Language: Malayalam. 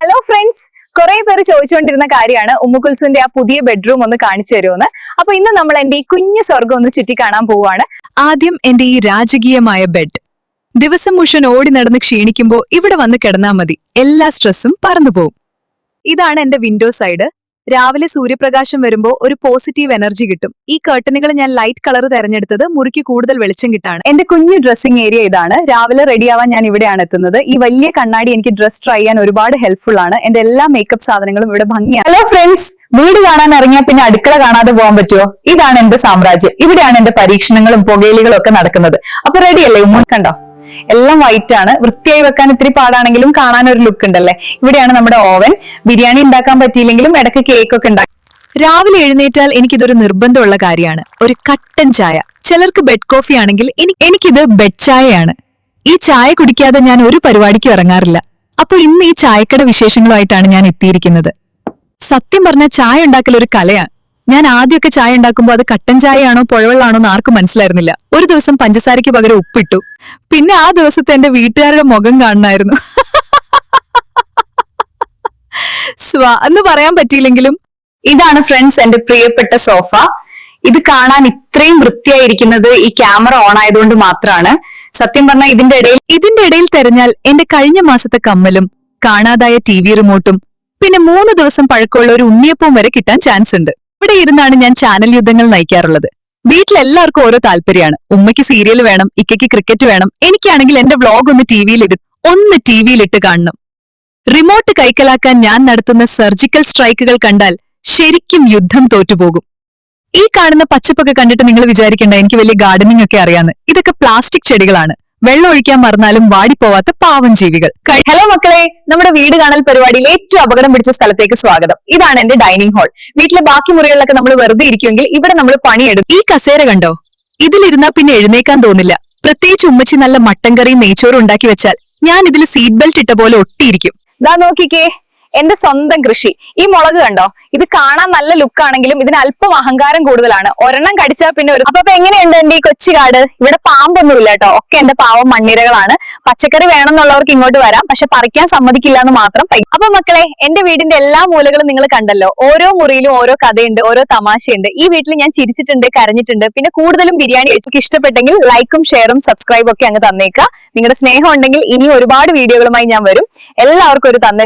ഹലോ ഫ്രണ്ട്സ്, കുറെ പേര് ചോദിച്ചുകൊണ്ടിരുന്ന കാര്യമാണ് ഉമ്മുകുൽസുവിന്റെ ആ പുതിയ ബെഡ്റൂം ഒന്ന് കാണിച്ചു തരുമെന്ന്. അപ്പൊ ഇന്ന് നമ്മൾ എന്റെ ഈ കുഞ്ഞു സ്വർഗം ഒന്ന് ചുറ്റി കാണാൻ പോവാണ്. ആദ്യം എന്റെ ഈ രാജകീയമായ ബെഡ്. ദിവസം മുഴുവൻ ഓടി നടന്ന് ക്ഷീണിക്കുമ്പോ ഇവിടെ വന്ന് കിടന്നാ മതി, എല്ലാ സ്ട്രെസ്സും പറന്നുപോകും. ഇതാണ് എന്റെ വിൻഡോ സൈഡ്. രാവിലെ സൂര്യപ്രകാശം വരുമ്പോ ഒരു പോസിറ്റീവ് എനർജി കിട്ടും. ഈ കർട്ടനുകൾ ഞാൻ ലൈറ്റ് കളർ തെരഞ്ഞെടുത്തത് മുറിക്ക് കൂടുതൽ വെളിച്ചം കിട്ടാണ്. എന്റെ കുഞ്ഞു ഡ്രസ്സിംഗ് ഏരിയ ഇതാണ്. രാവിലെ റെഡി ആവാൻ ഞാൻ ഇവിടെയാണ് എത്തുന്നത്. ഈ വലിയ കണ്ണാടി എനിക്ക് ഡ്രസ് ട്രൈ ചെയ്യാൻ ഒരുപാട് ഹെൽപ്ഫുൾ ആണ്. എന്റെ എല്ലാ മേക്കപ്പ് സാധനങ്ങളും ഇവിടെ ഭംഗിയാണ്. ഹലോ ഫ്രണ്ട്സ്, വീട് കാണാൻ ഇറങ്ങിയാൽ പിന്നെ അടുക്കള കാണാതെ പോകാൻ പറ്റുമോ? ഇതാണ് എന്റെ സാമ്രാജ്യം. ഇവിടെയാണ് എന്റെ പരീക്ഷണങ്ങളും പുകയിലുകളും ഒക്കെ നടക്കുന്നത്. അപ്പൊ റെഡിയല്ലേ? കണ്ടോ, എല്ലാം വൈറ്റ് ആണ്. വൃത്തിയായി വെക്കാൻ ഇത്തിരി പാടാണെങ്കിലും കാണാൻ ഒരു ലുക്ക് ഉണ്ടല്ലേ. ഇവിടെയാണ് നമ്മുടെ ഓവൻ. ബിരിയാണി ഉണ്ടാക്കാൻ പറ്റിയില്ലെങ്കിലും ഇടയ്ക്ക് കേക്ക് ഒക്കെ ഉണ്ടാക്കും. രാവിലെ എഴുന്നേറ്റാൽ എനിക്കിതൊരു നിർബന്ധമുള്ള കാര്യമാണ്, ഒരു കട്ടൻ ചായ. ചിലർക്ക് ബെഡ് കോഫി ആണെങ്കിൽ എനിക്കിത് ബെഡ് ചായയാണ്. ഈ ചായ കുടിക്കാതെ ഞാൻ ഒരു പരിപാടിക്കും ഇറങ്ങാറില്ല. അപ്പൊ ഇന്ന് ഈ ചായക്കട വിശേഷങ്ങളുമായിട്ടാണ് ഞാൻ എത്തിയിരിക്കുന്നത്. സത്യം പറഞ്ഞ ചായ ഉണ്ടാക്കൽ ഒരു കലയാണ്. ഞാൻ ആദ്യമൊക്കെ ചായ ഉണ്ടാക്കുമ്പോൾ അത് കട്ടൻ ചായയാണോ പുഴവെള്ളാണോ എന്ന് ആർക്കും മനസ്സിലായിരുന്നില്ല. ഒരു ദിവസം പഞ്ചസാരയ്ക്ക് പകരം ഉപ്പിട്ടു. പിന്നെ ആ ദിവസത്തെ എന്റെ വീട്ടുകാരുടെ മുഖം കാണണമായിരുന്നു. എന്ന് പറയാൻ പറ്റിയില്ലെങ്കിലും ഇതാണ് ഫ്രണ്ട്സ് എന്റെ പ്രിയപ്പെട്ട സോഫ. ഇത് കാണാൻ ഇത്രയും വൃത്തിയായിരിക്കുന്നത് ഈ ക്യാമറ ഓൺ ആയതുകൊണ്ട് മാത്രമാണ്. സത്യം പറഞ്ഞാൽ ഇതിന്റെ ഇടയിൽ തെരഞ്ഞാൽ എന്റെ കഴിഞ്ഞ മാസത്തെ കമ്മലും കാണാതായ TV റിമോട്ടും പിന്നെ 3 ദിവസം പഴക്കമുള്ള ഒരു ഉണ്ണിയപ്പവും വരെ കിട്ടാൻ ചാൻസ് ഉണ്ട്. ഇവിടെ ഇരുന്നാണ് ഞാൻ ചാനൽ യുദ്ധങ്ങൾ നയിക്കാറുള്ളത്. വീട്ടിലെല്ലാവർക്കും ഓരോ താല്പര്യമാണ്. ഉമ്മയ്ക്ക് സീരിയൽ വേണം, ഇക്കയ്ക്ക് ക്രിക്കറ്റ് വേണം. എനിക്കാണെങ്കിൽ എന്റെ വ്ളോഗ് ഒന്ന് ടിവിയിലിട്ട് കാണണം. റിമോട്ട് കൈക്കലാക്കാൻ ഞാൻ നടത്തുന്ന സർജിക്കൽ സ്ട്രൈക്കുകൾ കണ്ടാൽ ശരിക്കും യുദ്ധം തോറ്റുപോകും. ഈ കാണുന്ന പച്ചപ്പൊക്കെ കണ്ടിട്ട് നിങ്ങൾ വിചാരിക്കേണ്ട എനിക്ക് വലിയ ഗാർഡനിങ് ഒക്കെ അറിയാന്ന്. ഇതൊക്കെ പ്ലാസ്റ്റിക് ചെടികളാണ്. വെള്ളം ഒഴിക്കാൻ മറന്നാലും വാടിപ്പോവാത്ത പാവം ജീവികൾ. ഹലോ മക്കളെ, നമ്മുടെ വീട് കാണൽ പരിപാടിയിൽ ഏറ്റവും അപകടം പിടിച്ച സ്ഥലത്തേക്ക് സ്വാഗതം. ഇതാണ് എന്റെ ഡൈനിങ് ഹാൾ. വീട്ടിലെ ബാക്കി മുറികളിലൊക്കെ നമ്മൾ വെറുതെ ഇരിക്കുമെങ്കിൽ ഇവിടെ നമ്മൾ പണിയെടുക്കും. ഈ കസേര കണ്ടോ? ഇതിലിരുന്നാ പിന്നെ എഴുന്നേക്കാൻ തോന്നില്ല. പ്രത്യേകിച്ച് ഉമ്മച്ചി നല്ല മട്ടൻ കറിയും നെയ്ച്ചോറും ഉണ്ടാക്കി വെച്ചാൽ ഞാൻ ഇതിൽ സീറ്റ് ബെൽറ്റ് ഇട്ട പോലെ ഒട്ടിയിരിക്കും. ദാ നോക്കിക്കേ, എന്റെ സ്വന്തം കൃഷി. ഈ മുളക് കണ്ടോ? ഇത് കാണാൻ നല്ല ലുക്ക് ആണെങ്കിലും ഇതിന് അല്പം അഹങ്കാരം കൂടുതലാണ്. ഒരെണ്ണം കടിച്ചാൽ പിന്നെ അപ്പൊ എങ്ങനെയുണ്ട് എന്റെ ഈ കൊച്ചുകാട്? ഇവിടെ പാമ്പൊന്നുമില്ല കേട്ടോ, ഒക്കെ എന്റെ പാവം മണ്ണിരകളാണ്. പച്ചക്കറി വേണമെന്നുള്ളവർക്ക് ഇങ്ങോട്ട് വരാം, പക്ഷെ പറിക്കാൻ സമ്മതിക്കില്ല എന്ന് മാത്രം. അപ്പൊ മക്കളെ, എന്റെ വീടിന്റെ എല്ലാ മൂലകളും നിങ്ങൾ കണ്ടല്ലോ. ഓരോ മുറിയിലും ഓരോ കഥയുണ്ട്, ഓരോ തമാശയുണ്ട്. ഈ വീട്ടിൽ ഞാൻ ചിരിച്ചിട്ടുണ്ട്, കരഞ്ഞിട്ടുണ്ട്. പിന്നെ കൂടുതലും ബിരിയാണി ഇഷ്ടപ്പെട്ടെങ്കിൽ ലൈക്കും ഷെയറും സബ്സ്ക്രൈബും ഒക്കെ അങ്ങ് തന്നേക്കുക. നിങ്ങളുടെ സ്നേഹം ഉണ്ടെങ്കിൽ ഇനി ഒരുപാട് വീഡിയോകളുമായി ഞാൻ വരും. എല്ലാവർക്കും ഒരു തന്നെ